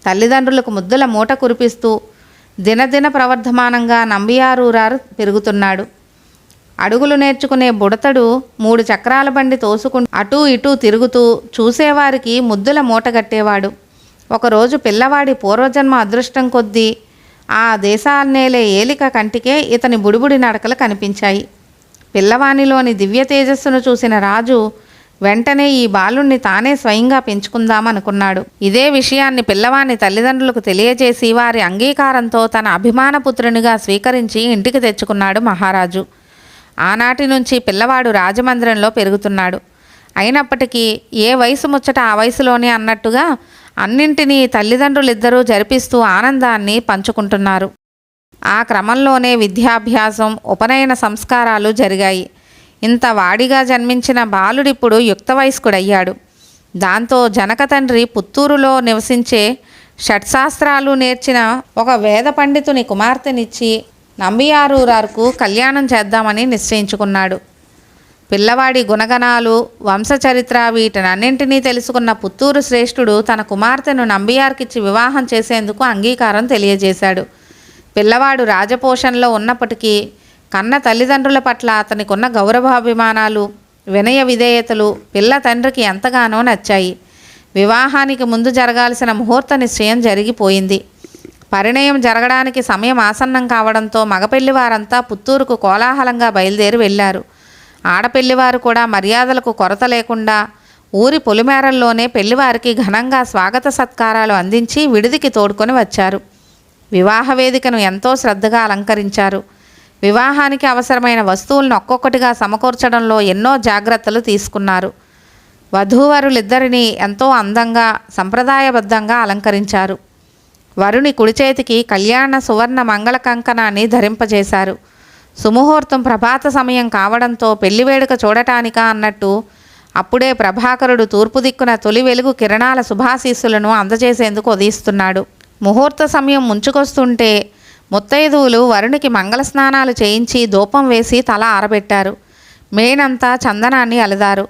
[SPEAKER 1] తల్లిదండ్రులకు ముద్దుల మూట కురిపిస్తూ దినదిన ప్రవర్ధమానంగా నంబియారూరారు పెరుగుతున్నాడు. అడుగులు నేర్చుకునే బుడతడు 3 చక్రాల బండి తోసుకుంటూ అటూ ఇటూ తిరుగుతూ చూసేవారికి ముద్దుల మూటగట్టేవాడు. ఒకరోజు పిల్లవాడి పూర్వజన్మ అదృష్టం కొద్దీ ఆ దేశాన్నేలే ఏలిక కంటికే ఇతని బుడిబుడి నడకలు కనిపించాయి. పిల్లవానిలోని దివ్య తేజస్సును చూసిన రాజు వెంటనే ఈ బాలుణ్ణి తానే స్వయంగా పెంచుకుందామనుకున్నాడు. ఇదే విషయాన్ని పిల్లవాని తల్లిదండ్రులకు తెలియజేసి వారి అంగీకారంతో తన అభిమానపుత్రునిగా స్వీకరించి ఇంటికి తెచ్చుకున్నాడు మహారాజు. ఆనాటి నుంచి పిల్లవాడు రాజమందిరంలో పెరుగుతున్నాడు. అయినప్పటికీ ఏ వయసు ముచ్చట ఆ వయసులోనే అన్నట్టుగా అన్నింటినీ తల్లిదండ్రులిద్దరూ జరిపిస్తూ ఆనందాన్ని పంచుకుంటున్నారు. ఆ క్రమంలోనే విద్యాభ్యాసం, ఉపనయన సంస్కారాలు జరిగాయి. ఇంత వాడిగా జన్మించిన బాలుడిప్పుడు యుక్త వయస్కుడయ్యాడు. దాంతో జనక తండ్రి పుత్తూరులో నివసించే షట్శాస్త్రాలు నేర్చిన ఒక వేద పండితుని కుమార్తెనిచ్చి నంబియారూరారుకు కళ్యాణం చేద్దామని నిశ్చయించుకున్నాడు. పిల్లవాడి గుణగణాలు, వంశచరిత్ర వీటన్నింటినీ తెలుసుకున్న పుత్తూరు శ్రేష్ఠుడు తన కుమార్తెను నంబియార్కిచ్చి వివాహం చేసేందుకు అంగీకారం తెలియజేశాడు. పిల్లవాడు రాజపోషణలో ఉన్నప్పటికీ కన్న తల్లిదండ్రుల పట్ల అతనికున్న గౌరవాభిమానాలు, వినయ విధేయతలు పిల్ల తండ్రికి ఎంతగానో నచ్చాయి. వివాహానికి ముందు జరగాల్సిన ముహూర్త నిశ్చయం జరిగిపోయింది. పరిణయం జరగడానికి సమయం ఆసన్నం కావడంతో మగపెళ్లివారంతా పుత్తూరుకు కోలాహలంగా బయలుదేరి వెళ్ళారు. ఆడపెళ్లివారు కూడా మర్యాదలకు కొరత లేకుండా ఊరి పొలిమేరల్లోనే పెళ్లివారికి ఘనంగా స్వాగత సత్కారాలు అందించి విడిదికి తోడుకొని వచ్చారు. వివాహ వేదికను ఎంతో శ్రద్ధగా అలంకరించారు. వివాహానికి అవసరమైన వస్తువులను ఒక్కొక్కటిగా సమకూర్చడంలో ఎన్నో జాగ్రత్తలు తీసుకున్నారు. వధూవరులిద్దరినీ ఎంతో అందంగా, సంప్రదాయబద్ధంగా అలంకరించారు. వరుని కుడి చేతికి కళ్యాణ సువర్ణ మంగళ కంకణాన్ని ధరింపజేశారు. సుముహూర్తం ప్రభాత సమయం కావడంతో పెళ్లి వేడుక చూడటానికా అన్నట్టు అప్పుడే ప్రభాకరుడు తూర్పు దిక్కున తొలి వెలుగు కిరణాల శుభాశీస్సులను అందజేసేందుకు ఉదయిస్తున్నాడు. ముహూర్త సమయం ముంచుకొస్తుంటే ముత్తైదువులు వరునికి మంగళ స్నానాలు చేయించి ధూపం వేసి తల ఆరబెట్టారు. మేనంతా చందనాన్ని అలదారు.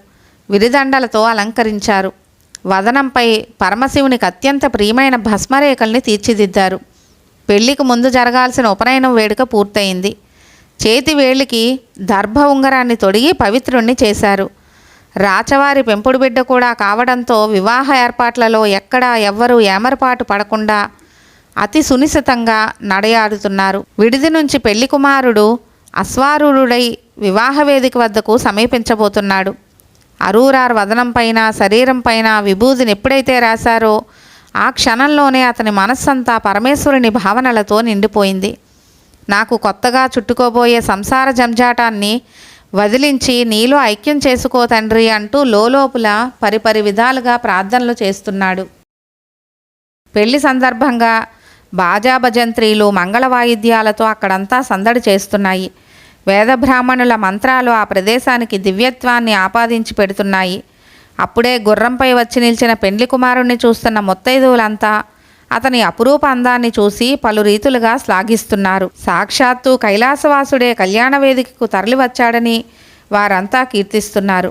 [SPEAKER 1] విరిదండలతో అలంకరించారు. వదనంపై పరమశివునికి అత్యంత ప్రియమైన భస్మరేఖల్ని తీర్చిదిద్దారు. పెళ్లికి ముందు జరగాల్సిన ఉపనయనం వేడుక పూర్తయింది. చేతి వేళ్ళకి దర్భ ఉంగరాన్ని తొడిగి పవిత్రుణ్ణి చేశారు. రాచవారి పెంపుడు బిడ్డ కూడా కావడంతో వివాహ ఏర్పాట్లలో ఎక్కడా ఎవ్వరూ ఏమరపాటు పడకుండా అతి సునిశితంగా నడయాడుతున్నారు. విడిది నుంచి పెళ్లి కుమారుడు అశ్వారూఢుడై వివాహ వేదిక వద్దకు సమీపించబోతున్నాడు. అరూరార్ వదనం పైన, శరీరం పైన విభూదిని ఎప్పుడైతే రాశారో ఆ క్షణంలోనే అతని మనస్సంతా పరమేశ్వరుని భావనలతో నిండిపోయింది. నాకు కొత్తగా చుట్టుకోబోయే సంసార జంజాటాన్ని వదిలించి నీలో ఐక్యం చేసుకో తండ్రి అంటూ లోలోపుల పరిపరి విధాలుగా ప్రార్థనలు చేస్తున్నాడు. పెళ్లి సందర్భంగా బాజా భజంత్రీలు, మంగళ వాయిద్యాలతో అక్కడంతా సందడి చేస్తున్నాయి. వేదబ్రాహ్మణుల మంత్రాలు ఆ ప్రదేశానికి దివ్యత్వాన్ని ఆపాదించి పెడుతున్నాయి. అప్పుడే గుర్రంపై వచ్చి నిలిచిన పెండ్లి కుమారుణ్ణి చూస్తున్న ముత్తైదువులంతా అతని అపురూప అందాన్ని చూసి పలు రీతులుగా శ్లాఘిస్తున్నారు. సాక్షాత్తు కైలాసవాసుడే కళ్యాణ వేదికకు తరలివచ్చాడని వారంతా కీర్తిస్తున్నారు.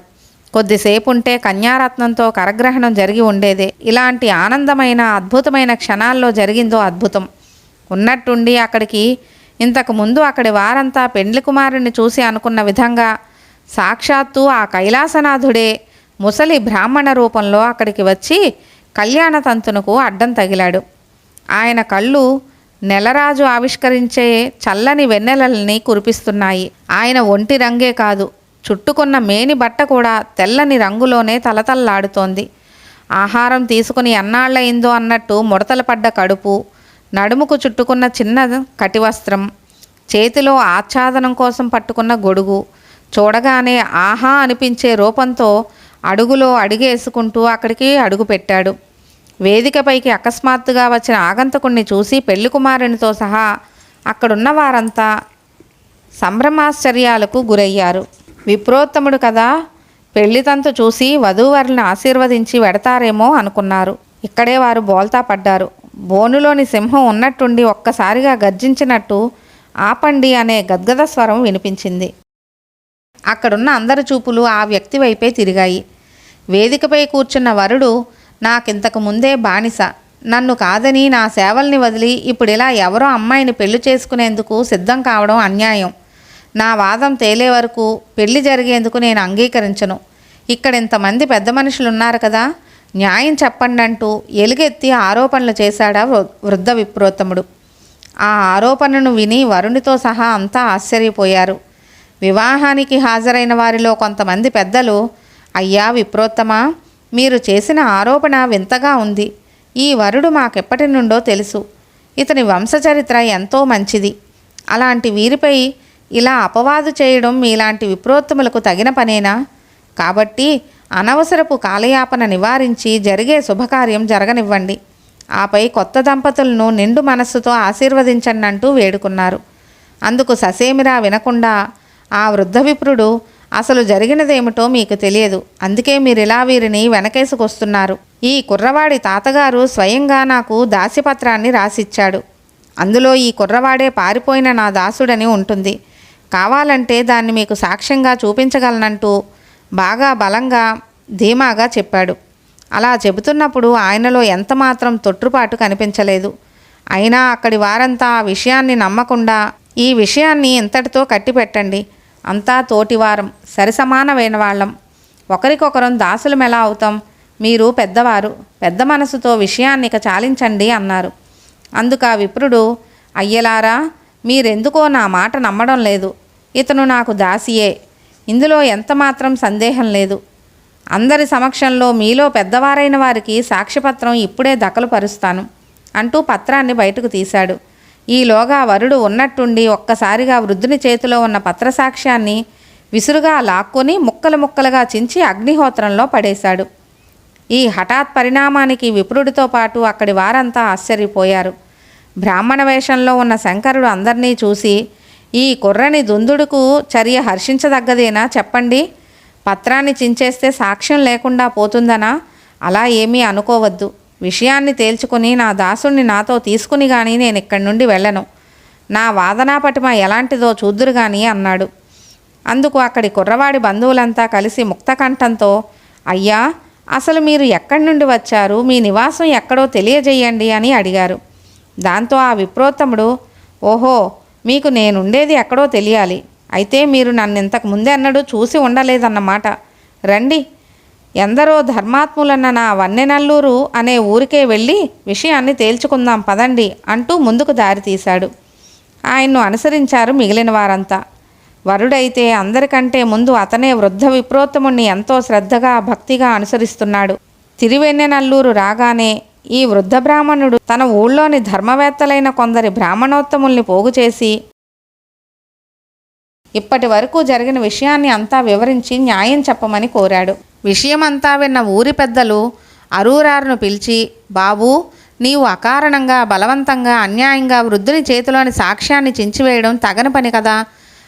[SPEAKER 1] కొద్దిసేపుంటే కన్యారత్నంతో కరగ్రహణం జరిగి ఉండేదే. ఇలాంటి ఆనందమైన అద్భుతమైన క్షణాల్లో జరిగిందో అద్భుతం. ఉన్నట్టుండి అక్కడికి ఇంతకు ముందు అక్కడి వారంతా పెండ్లి కుమారుని చూసి అనుకున్న విధంగా సాక్షాత్తు ఆ కైలాసనాథుడే ముసలి బ్రాహ్మణ రూపంలో అక్కడికి వచ్చి కళ్యాణ తంతునకు అడ్డం తగిలాడు. ఆయన కళ్ళు నెలరాజు ఆవిష్కరించే చల్లని వెన్నెలల్ని కురిపిస్తున్నాయి. ఆయన ఒంటి రంగే కాదు, చుట్టుకున్న మేని బట్ట కూడా తెల్లని రంగులోనే తలతల్లాడుతోంది. ఆహారం తీసుకుని ఎన్నాళ్ళయిందో అన్నట్టు ముడతలు పడ్డ కడుపు, నడుముకు చుట్టుకున్న చిన్న కటివస్త్రం, చేతిలో ఆచ్ఛాదనం కోసం పట్టుకున్న గొడుగు చూడగానే ఆహా అనిపించే రూపంతో అడుగులో అడిగేసుకుంటూ అక్కడికి అడుగు పెట్టాడు. వేదికపైకి అకస్మాత్తుగా వచ్చిన ఆగంతకుణ్ణి చూసి పెళ్లి కుమారునితో సహా అక్కడున్న వారంతా సంభ్రమాశ్చర్యాలకు గురయ్యారు. విప్రోత్తముడు కదా, పెళ్లితంతు చూసి వధూవరులను ఆశీర్వదించి వెడతారేమో అనుకున్నారు. ఇక్కడే వారు బోల్తా పడ్డారు. బోనులోని సింహం ఉన్నట్టుండి ఒక్కసారిగా గర్జించినట్టు ఆపండి అనే గద్గద స్వరం వినిపించింది. అక్కడున్న అందరి చూపులు ఆ వ్యక్తి వైపే తిరిగాయి. వేదికపై కూర్చున్న వరుడు, నాకింతకు ముందే బానిస, నన్ను కాదని నా సేవల్ని వదిలి ఇప్పుడిలా ఎవరో అమ్మాయిని పెళ్లి చేసుకునేందుకు సిద్ధం కావడం అన్యాయం. నా వాదం తేలే వరకు పెళ్లి జరిగేందుకు నేను అంగీకరించను. ఇక్కడ ఇంతమంది పెద్ద మనుషులున్నారు కదా, న్యాయం చెప్పండి అంటూ ఎలుగెత్తి ఆరోపణలు చేశాడా వృద్ధ విప్రోత్తముడు. ఆ ఆరోపణను విని వరుణితో సహా అంతా ఆశ్చర్యపోయారు. వివాహానికి హాజరైన వారిలో కొంతమంది పెద్దలు, అయ్యా విప్రోత్తమా, మీరు చేసిన ఆరోపణ వింతగా ఉంది. ఈ వరుడు మాకెప్పటి నుండో తెలుసు. ఇతని వంశచరిత్ర ఎంతో మంచిది. అలాంటి వీరిపై ఇలా అపవాదు చేయడం మీలాంటి విప్రోత్తములకు తగిన పనేనా? కాబట్టి అనవసరపు కాలయాపన నివారించి జరిగే శుభకార్యం జరగనివ్వండి. ఆపై కొత్త దంపతులను నిండు మనస్సుతో ఆశీర్వదించండి అంటూ వేడుకున్నారు. అందుకు ససేమిరా వినకుండా ఆ వృద్ధ విప్రుడు, అసలు జరిగినదేమిటో మీకు తెలియదు, అందుకే మీరిలా వీరిని వెనకేసుకొస్తున్నారు. ఈ కుర్రవాడి తాతగారు స్వయంగా నాకు దాస్యపత్రాన్ని రాసిచ్చాడు. అందులో ఈ కుర్రవాడే పారిపోయిన నా దాసుడని ఉంటుంది. కావాలంటే దాన్ని మీకు సాక్ష్యంగా చూపించగలనంటూ బాగా బలంగా ధీమాగా చెప్పాడు. అలా చెబుతున్నప్పుడు ఆయనలో ఎంతమాత్రం తొట్రుపాటు కనిపించలేదు. అయినా అక్కడి వారంతా ఆ విషయాన్ని నమ్మకుండా, ఈ విషయాన్ని ఇంతటితో కట్టిపెట్టండి, అంతా తోటివారం, సరిసమానమైన వాళ్ళం, ఒకరికొకరం దాసులం ఎలా అవుతాం? మీరు పెద్దవారు, పెద్ద మనసుతో విషయాన్ని ఇక చాలించండి అన్నారు. అందుకు ఆ విప్రుడు, అయ్యలారా, మీరెందుకో నా మాట నమ్మడం లేదు. ఇతను నాకు దాసియే, ఇందులో ఎంతమాత్రం సందేహం లేదు. అందరి సమక్షంలో మీలో పెద్దవారైన వారికి సాక్ష్యపత్రం ఇప్పుడే దఖలుపరుస్తాను అంటూ పత్రాన్ని బయటకు తీశాడు. ఈలోగా వరుడు ఉన్నట్టుండి ఒక్కసారిగా వృద్ధుని చేతిలో ఉన్న పత్రసాక్ష్యాన్ని విసురుగా లాక్కొని ముక్కలు ముక్కలుగా చించి అగ్నిహోత్రంలో పడేశాడు. ఈ హఠాత్ పరిణామానికి విప్రుడితో పాటు అక్కడి వారంతా ఆశ్చర్యపోయారు. బ్రాహ్మణ వేషంలో ఉన్న శంకరుడు అందరినీ చూసి, ఈ కుర్రని దుందుడుకు చర్య హర్షించదగ్గదేనా చెప్పండి? పత్రాన్ని చించేస్తే సాక్ష్యం లేకుండా పోతుందనా? అలా ఏమీ అనుకోవద్దు. విషయాన్ని తేల్చుకుని నా దాసుణ్ణి నాతో తీసుకుని కానీ నేను ఇక్కడి నుండి వెళ్ళను. నా వాదనా పటిమ ఎలాంటిదో చూద్దురు కానీ అన్నాడు. అందుకు అక్కడి కుర్రవాడి బంధువులంతా కలిసి ముక్తకంఠంతో, అయ్యా, అసలు మీరు ఎక్కడి నుండి వచ్చారు, మీ నివాసం ఎక్కడో తెలియజేయండి అని అడిగారు. దాంతో ఆ విప్రోత్తముడు, ఓహో, మీకు నేనుండేది ఎక్కడో తెలియాలి. అయితే మీరు నన్ను ఇంతకు ముందే అన్నడు చూసి ఉండలేదన్నమాట. రండి, ఎందరో ధర్మాత్ములన్న నా వన్నెనల్లూరు అనే ఊరికే వెళ్ళి విషయాన్ని తేల్చుకుందాం పదండి అంటూ ముందుకు దారి తీశాడు. ఆయన్ను అనుసరించారు మిగిలిన వారంతా. వరుడైతే అందరికంటే ముందు అతనే వృద్ధ విప్రోత్తముణ్ణి ఎంతో శ్రద్ధగా భక్తిగా అనుసరిస్తున్నాడు. తిరువెన్నెనల్లూరు రాగానే ఈ వృద్ధ బ్రాహ్మణుడు తన ఊళ్ళోని ధర్మవేత్తలైన కొందరి బ్రాహ్మణోత్తముల్ని పోగు చేసి ఇప్పటి వరకు జరిగిన విషయాన్ని అంతా వివరించి న్యాయం చెప్పమని కోరాడు. విషయమంతా విన్న ఊరి పెద్దలు అరూరారును పిలిచి, బాబూ, నీవు అకారణంగా బలవంతంగా అన్యాయంగా వృద్ధుని చేతిలోని సాక్ష్యాన్ని చించివేయడం తగని పని కదా.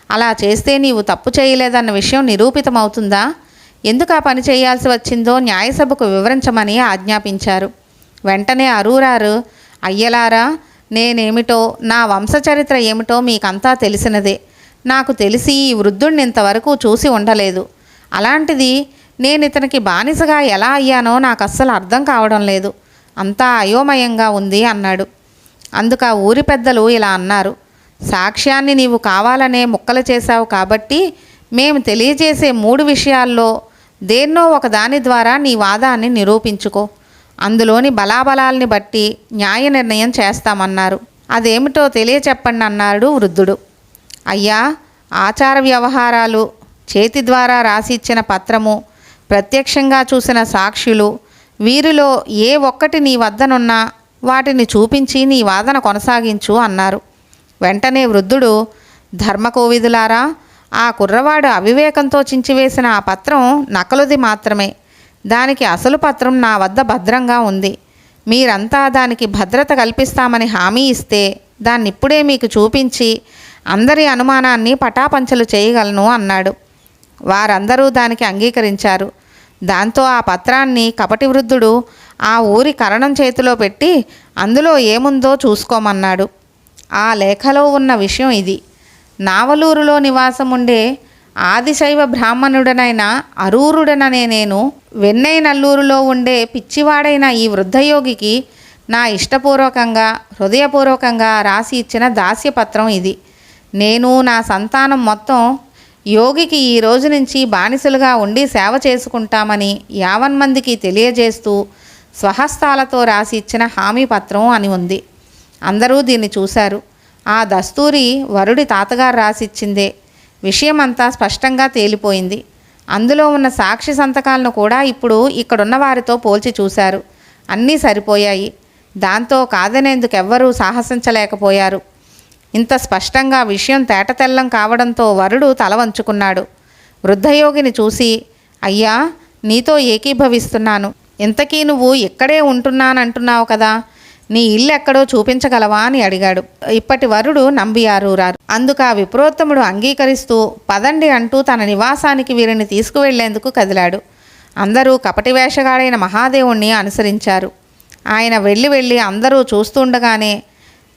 [SPEAKER 1] అలా చేస్తే నీవు తప్పు చేయలేదన్న విషయం నిరూపితమవుతుందా? ఎందుకు ఆ పని చేయాల్సి వచ్చిందో న్యాయసభకు వివరించమని ఆజ్ఞాపించారు. వెంటనే అరూరారు, అయ్యలారా, నేనేమిటో, నా వంశచరిత్ర ఏమిటో మీకంతా తెలిసినదే. నాకు తెలిసి ఈ వృద్ధుణ్ణి ఇంతవరకు చూసి ఉండలేదు. అలాంటిది నేను ఇతనికి బానిసగా ఎలా అయ్యానో నాకు అస్సలు అర్థం కావడం లేదు. అంతా అయోమయంగా ఉంది అన్నాడు. అందుకు ఆ ఊరి పెద్దలు ఇలా అన్నారు, సాక్ష్యాన్ని నీవు కావాలనే ముక్కలు చేశావు కాబట్టి మేము తెలియజేసే 3 విషయాల్లో దేన్నో ఒక దాని ద్వారా నీ వాదాన్ని నిరూపించుకో. అందులోని బలాబలాల్ని బట్టి న్యాయ నిర్ణయం చేస్తామన్నారు. అదేమిటో తెలియచెప్పండి అన్నాడు వృద్ధుడు. అయ్యా, ఆచార వ్యవహారాలు, చేతి ద్వారా రాసి ఇచ్చిన పత్రము, ప్రత్యక్షంగా చూసిన సాక్షులు, వీరిలో ఏ ఒక్కటి నీ వద్దనున్నా వాటిని చూపించి నీ వాదన కొనసాగించు అన్నారు. వెంటనే వృద్ధుడు, ధర్మకోవిదులారా, ఆ కుర్రవాడు అవివేకంతో చించివేసిన ఆ పత్రం నకలుది మాత్రమే. దానికి అసలు పత్రం నా వద్ద భద్రంగా ఉంది. మీరంతా దానికి భద్రత కల్పిస్తామని హామీ ఇస్తే దాన్నిప్పుడే మీకు చూపించి అందరి అనుమానాన్ని పటాపంచలు చేయగలను అన్నాడు. వారందరూ దానికి అంగీకరించారు. దాంతో ఆ పత్రాన్ని కపటి వృద్ధుడు ఆ ఊరి కరణం చేతిలో పెట్టి అందులో ఏముందో చూసుకోమన్నాడు. ఆ లేఖలో ఉన్న విషయం ఇది. నావలూరులో నివాసం ఉండే ఆదిశైవ బ్రాహ్మణుడనైన అరూరుడననే నేను వెన్నైనల్లూరులో ఉండే పిచ్చివాడైన ఈ వృద్ధయోగికి నా ఇష్టపూర్వకంగా హృదయపూర్వకంగా రాసి ఇచ్చిన దాస్యపత్రం ఇది. నేను నా సంతానం మొత్తం యోగికి ఈ రోజు నుంచి బానిసలుగా ఉండి సేవ చేసుకుంటామని యావన్మందికి తెలియజేస్తూ స్వహస్తాలతో రాసి ఇచ్చిన హామీ పత్రం అని ఉంది. అందరూ దీన్ని చూశారు. ఆ దస్తూరి వరుడి తాతగారు రాసిచ్చిందే. విషయమంతా స్పష్టంగా తేలిపోయింది. అందులో ఉన్న సాక్షి సంతకాలను కూడా ఇప్పుడు ఇక్కడున్న వారితో పోల్చి చూశారు. అన్నీ సరిపోయాయి. దాంతో కాదనేందుకెవ్వరూ సాహసించలేకపోయారు. ఇంత స్పష్టంగా విషయం తేటతెల్లం కావడంతో వరుడు తల వంచుకున్నాడు. వృద్ధయోగిని చూసి, అయ్యా, నీతో ఏకీభవిస్తున్నాను. ఇంతకీ నువ్వు ఇక్కడే ఉంటున్నానంటున్నావు కదా, నీ ఇల్లు ఎక్కడో చూపించగలవా అని అడిగాడు. ఇప్పటి వరుడు నంబియారూరారు. అందుకు ఆ విప్రోత్తముడు అంగీకరిస్తూ పదండి అంటూ తన నివాసానికి వీరిని తీసుకువెళ్లేందుకు కదిలాడు. అందరూ కపటి వేషగాడైన మహాదేవుణ్ణి అనుసరించారు. ఆయన వెళ్ళి అందరూ చూస్తుండగానే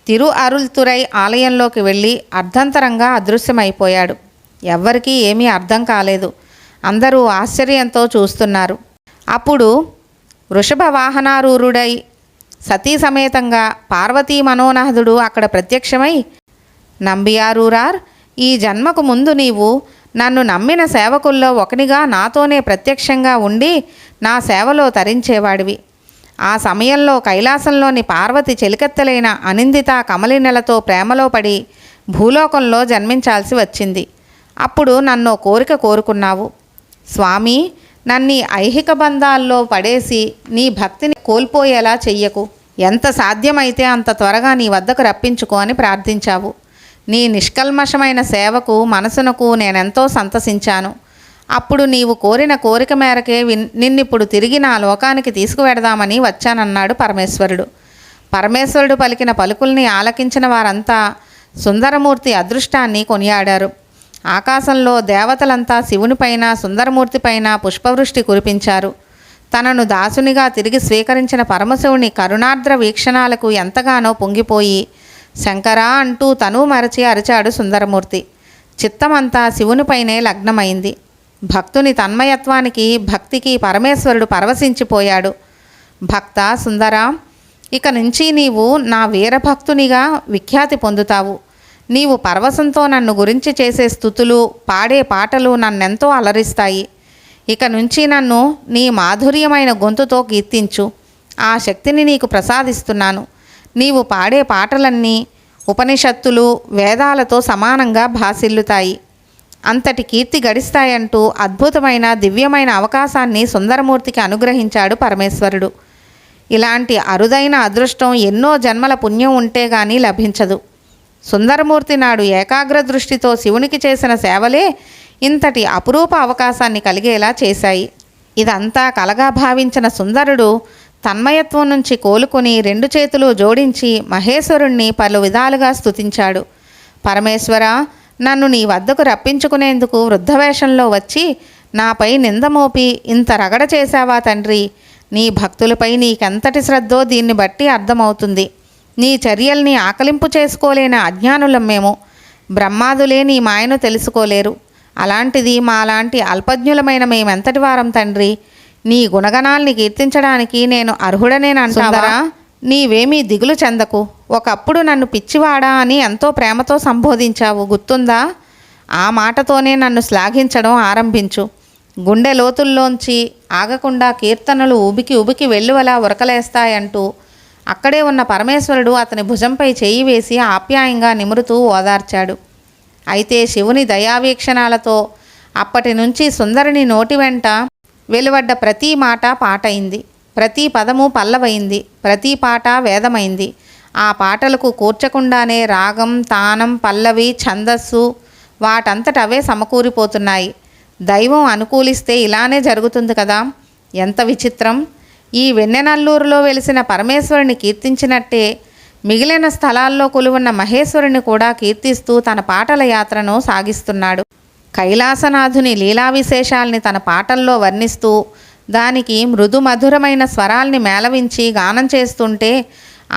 [SPEAKER 1] తిరు అరుల్తురై ఆలయంలోకి వెళ్ళి అర్ధంతరంగా అదృశ్యమైపోయాడు. ఎవ్వరికీ ఏమీ అర్థం కాలేదు. అందరూ ఆశ్చర్యంతో చూస్తున్నారు. అప్పుడు వృషభ వాహనారూరుడై సతీ సమేతంగా పార్వతీ మనోనాథుడు అక్కడ ప్రత్యక్షమై, నంబియారూరార్, ఈ జన్మకు ముందు నీవు నన్ను నమ్మిన సేవకుల్లో ఒకనిగా నాతోనే ప్రత్యక్షంగా ఉండి నా సేవలో తరించేవాడివి. ఆ సమయంలో కైలాసంలోని పార్వతి చెలికెత్తలైన అనిందిత కమలినెలతో ప్రేమలో పడి భూలోకంలో జన్మించాల్సి వచ్చింది. అప్పుడు నన్ను కోరిక కోరుకున్నావు. స్వామి, నన్ను ఐహిక బంధాల్లో పడేసి నీ భక్తిని కోల్పోయేలా చెయ్యకు. ఎంత సాధ్యమైతే అంత త్వరగా నీ వద్దకు రప్పించుకో అని ప్రార్థించావు. నీ నిష్కల్మషమైన సేవకు మనసునకు నేనెంతో సంతసించాను. అప్పుడు నీవు కోరిన కోరిక మేరకే నిన్నిప్పుడు తిరిగి నా లోకానికి తీసుకువెడదామని వచ్చానన్నాడు పరమేశ్వరుడు. పరమేశ్వరుడు పలికిన పలుకుల్ని ఆలకించిన వారంతా సుందరమూర్తి అదృష్టాన్ని కొనియాడారు. ఆకాశంలో దేవతలంతా శివునిపైన సుందరమూర్తిపైన పుష్పవృష్టి కురిపించారు. తనను దాసునిగా తిరిగి స్వీకరించిన పరమశివుని కరుణార్ద్ర వీక్షణాలకు ఎంతగానో పొంగిపోయి శంకరా అంటూ తను మరచి అరిచాడు సుందరమూర్తి. చిత్తమంతా శివునిపైనే లగ్నమైంది. భక్తుని తన్మయత్వానికి భక్తికి పరమేశ్వరుడు పరవశించిపోయాడు. భక్త సుందరా, ఇక నుంచి నీవు నా వీరభక్తునిగా విఖ్యాతి పొందుతావు. నీవు పరవశంతో నన్ను గురించి చేసే స్తుతులు, పాడే పాటలు నన్నెంతో అలరిస్తాయి. ఇక నుంచి నన్ను నీ మాధుర్యమైన గొంతుతో కీర్తించు. ఆ శక్తిని నీకు ప్రసాదిస్తున్నాను. నీవు పాడే పాటలన్నీ ఉపనిషత్తులు, వేదాలతో సమానంగా భాసిల్లుతాయి. అంతటి కీర్తి గడిస్తాయంటూ అద్భుతమైన దివ్యమైన అవకాశాన్ని సుందరమూర్తికి అనుగ్రహించాడు పరమేశ్వరుడు. ఇలాంటి అరుదైన అదృష్టం ఎన్నో జన్మల పుణ్యం ఉంటే గానీ లభించదు. సుందరమూర్తి నాడు ఏకాగ్ర దృష్టితో శివునికి చేసిన సేవలే ఇంతటి అపురూప అవకాశాన్ని కలిగేలా చేశాయి. ఇదంతా కలగా భావించిన సుందరుడు తన్మయత్వం నుంచి కోలుకొని రెండు చేతులు జోడించి మహేశ్వరుణ్ణి పలు విధాలుగా స్తుతించాడు. పరమేశ్వర, నన్ను నీ వద్దకు రప్పించుకునేందుకు వృద్ధవేషంలో వచ్చి నాపై నిందమోపి ఇంత రగడ చేశావా తండ్రి? నీ భక్తులపై నీకెంతటి శ్రద్ధో దీన్ని బట్టి అర్థమవుతుంది. నీ చర్యల్ని ఆకలింపు చేసుకోలేని అజ్ఞానులం మేము. బ్రహ్మాదులే నీ మాయను తెలుసుకోలేరు. అలాంటిది మాలాంటి అల్పజ్ఞులమైన మేమెంతటి వారం తండ్రి? నీ గుణగణాల్ని కీర్తించడానికి నేను అర్హుడనేనంటావా? నీవేమీ దిగులు చెందకు. ఒకప్పుడు నన్ను పిచ్చివాడా అని ఎంతో ప్రేమతో సంబోధించావు, గుర్తుందా? ఆ మాటతోనే నన్ను శ్లాఘించడం ఆరంభించు. గుండె లోతుల్లోంచి ఆగకుండా కీర్తనలు ఉబికి ఉబికి వెల్లువలా ఉరకలేస్తాయంటూ అక్కడే ఉన్న పరమేశ్వరుడు అతని భుజంపై చేయి వేసి ఆప్యాయంగా నిమురుతూ ఓదార్చాడు. అయితే శివుని దయావీక్షణాలతో అప్పటి నుంచి సుందరిని నోటి వెంట వెలువడ్డ ప్రతి మాట పాటైంది. ప్రతి పదము పల్లవైంది. ప్రతి పాట వేదమైంది. ఆ పాటలకు కూర్చకుండానే రాగం, తానం, పల్లవి, ఛందస్సు వాటంతటవే సమకూరిపోతున్నాయి. దైవం అనుకూలిస్తే ఇలానే జరుగుతుంది కదా. ఎంత విచిత్రం! ఈ వెన్నెనల్లూరులో వెలిసిన పరమేశ్వరుని కీర్తించినట్టే మిగిలిన స్థలాల్లో కొలువున్న మహేశ్వరుని కూడా కీర్తిస్తూ తన పాటల యాత్రను సాగిస్తున్నాడు. కైలాసనాథుని లీలా విశేషాల్ని తన పాటల్లో వర్ణిస్తూ దానికి మృదు మధురమైన స్వరాల్ని మేళవించి గానం చేస్తుంటే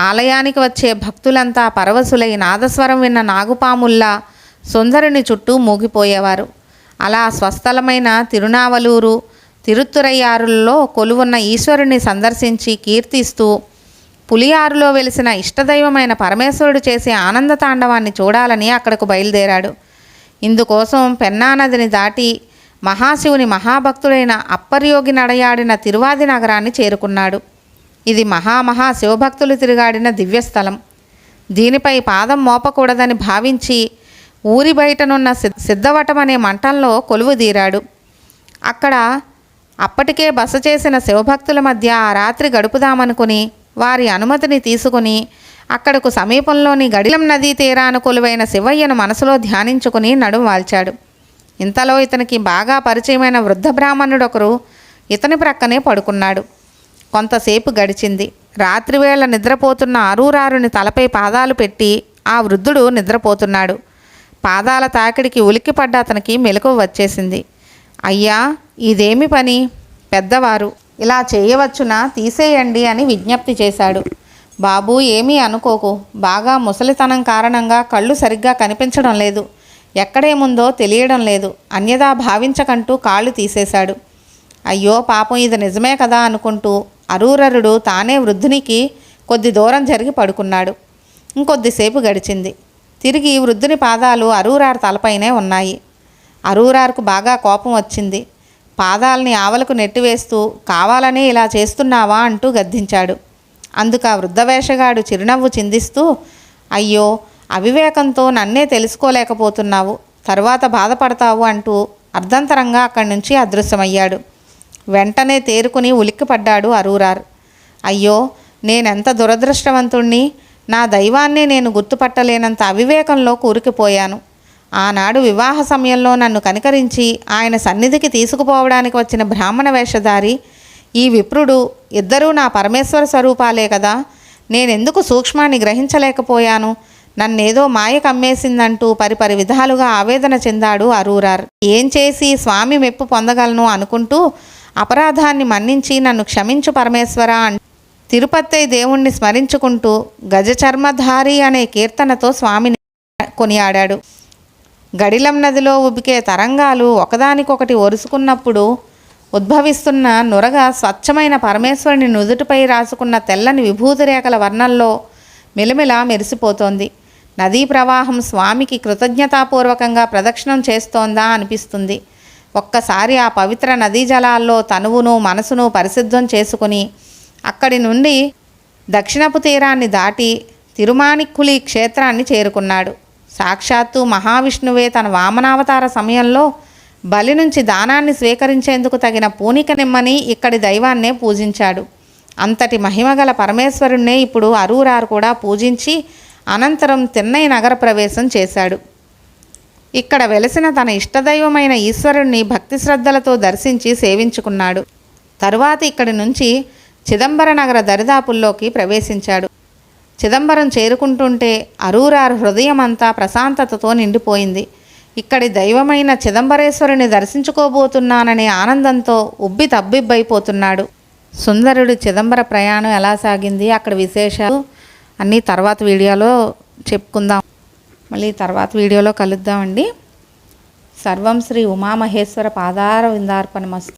[SPEAKER 1] ఆలయానికి వచ్చే భక్తులంతా పరవశులై నాదస్వరం విన్న నాగుపాముల్లా సుందరుని చుట్టూ మూగిపోయేవారు. అలా స్వస్థలమైన తిరునావలూరు, తిరుత్తురయ్యారులలో కొలువున్న ఈశ్వరుని సందర్శించి కీర్తిస్తూ పులియారులో వెలిసిన ఇష్టదైవమైన పరమేశ్వరుడు చేసే ఆనంద తాండవాన్ని చూడాలని అక్కడకు బయలుదేరాడు. ఇందుకోసం పెన్నా నదిని దాటి మహాశివుని మహాభక్తుడైన అప్పర్యోగి నడయాడిన తిరువాది నగరాన్ని చేరుకున్నాడు. ఇది మహా శివభక్తులు తిరుగాడిన దివ్యస్థలం. దీనిపై పాదం మోపకూడదని భావించి ఊరి బయటనున్న సిద్ధవటం అనే మంటంలో కొలువుదీరాడు. అక్కడ అప్పటికే బస చేసిన శివభక్తుల మధ్య ఆ రాత్రి గడుపుదామనుకుని వారి అనుమతిని తీసుకుని అక్కడకు సమీపంలోని గడిలం నదీ తీరాన కొలువైన శివయ్యను మనసులో ధ్యానించుకుని నడుం వాల్చాడు. ఇంతలో ఇతనికి బాగా పరిచయమైన వృద్ధ బ్రాహ్మణుడొకరు ఇతని ప్రక్కనే పడుకున్నాడు. కొంతసేపు గడిచింది. రాత్రివేళ నిద్రపోతున్న అరూరారుని తలపై పాదాలు పెట్టి ఆ వృద్ధుడు నిద్రపోతున్నాడు. పాదాల తాకిడికి ఉలిక్కిపడ్డ అతనికి మెలకువ వచ్చేసింది. అయ్యా, ఇదేమి పని? పెద్దవారు ఇలా చేయవచ్చునా? తీసేయండి అని విజ్ఞప్తి చేశాడు. బాబూ, ఏమీ అనుకోకు. బాగా ముసలితనం కారణంగా కళ్ళు సరిగ్గా కనిపించడం లేదు, ఎక్కడేముందో తెలియడం లేదు, అన్యదా భావించకంటూ కాళ్ళు తీసేశాడు. అయ్యో పాపం, ఇది నిజమే కదా అనుకుంటూ అరూరరుడు తానే వృద్ధునికి కొద్ది దూరం జరిగి పడుకున్నాడు. ఇంకొద్దిసేపు గడిచింది. తిరిగి వృద్ధుని పాదాలు అరూరారు తలపైనే ఉన్నాయి. అరూరారుకు బాగా కోపం వచ్చింది. పాదాలని ఆవలకు నెట్టివేస్తూ కావాలనే ఇలా చేస్తున్నావా అంటూ గద్దించాడు. అందుకు ఆ వృద్ధవేషగాడు చిరునవ్వు చిందిస్తూ, అయ్యో, అవివేకంతో నన్నే తెలుసుకోలేకపోతున్నావు, తరువాత బాధపడతావు అంటూ అర్ధంతరంగా అక్కడి నుంచి అదృశ్యమయ్యాడు. వెంటనే తేరుకుని ఉలిక్కిపడ్డాడు అరూరార్. అయ్యో, నేనెంత దురదృష్టవంతుణ్ణి! నా దైవాన్నే నేను గుర్తుపట్టలేనంత అవివేకంలో కూరుకుపోయాను. ఆనాడు వివాహ సమయంలో నన్ను కనికరించి ఆయన సన్నిధికి తీసుకుపోవడానికి వచ్చిన బ్రాహ్మణ వేషధారి ఈ విప్రుడు ఇద్దరూ నా పరమేశ్వర స్వరూపాలే కదా. నేనెందుకు సూక్ష్మాన్ని గ్రహించలేకపోయాను? నన్నేదో మాయ కమ్మేసిందంటూ పరిపరి విధాలుగా ఆవేదన చెందాడు అరూరార్. ఏం చేసి స్వామి మెప్పు పొందగలను అనుకుంటూ అపరాధాన్ని మన్నించి నన్ను క్షమించు పరమేశ్వర తిరుపతి దేవుణ్ణి స్మరించుకుంటూ గజచర్మధారి అనే కీర్తనతో స్వామిని కొనియాడాడు. గడిలం నదిలో ఉబికే తరంగాలు ఒకదానికొకటి ఒరుసుకున్నప్పుడు ఉద్భవిస్తున్న నురగ స్వచ్ఛమైన పరమేశ్వరుని నుదుటిపై రాసుకున్న తెల్లని విభూతి రేఖల వర్ణంలో మెలిమెలా మెరిసిపోతోంది. నదీ ప్రవాహం స్వామికి కృతజ్ఞతాపూర్వకంగా ప్రదక్షిణం చేస్తోందా అనిపిస్తుంది. ఒక్కసారి ఆ పవిత్ర నదీ జలాల్లో తనువును మనసును పరిశుద్ధం చేసుకుని అక్కడి నుండి దక్షిణపు తీరాన్ని దాటి తిరుమాణిక్కులి క్షేత్రాన్ని చేరుకున్నాడు. సాక్షాత్తు మహావిష్ణువే తన వామనావతార సమయంలో బలి నుంచి దానాన్ని స్వీకరించేందుకు తగిన పూనిక నిమ్మని ఇక్కడి దైవాన్నే పూజించాడు. అంతటి మహిమగల పరమేశ్వరుణ్ణే ఇప్పుడు అరూరారు కూడా పూజించి అనంతరం తిన్నై నగర ప్రవేశం చేశాడు. ఇక్కడ వెలసిన తన ఇష్టదైవమైన ఈశ్వరుణ్ణి భక్తి శ్రద్ధలతో దర్శించి సేవించుకున్నాడు. తరువాత ఇక్కడి నుంచి చిదంబర నగర దరిదాపుల్లోకి ప్రవేశించాడు. చిదంబరం చేరుకుంటుంటే అరూరారు హృదయమంతా ప్రశాంతతతో నిండిపోయింది. ఇక్కడి దైవమైన చిదంబరేశ్వరుని దర్శించుకోబోతున్నాననే ఆనందంతో ఉబ్బి తబ్బిబ్బైపోతున్నాడు. సుందరుడి చిదంబర ప్రయాణం ఎలా సాగింది, అక్కడ విశేషాలు అన్నీ తర్వాత వీడియోలో చెప్పుకుందాం. మళ్ళీ తర్వాత వీడియోలో కలుద్దామండి. సర్వం శ్రీ ఉమామహేశ్వర పాదార విందార్పణమస్తు.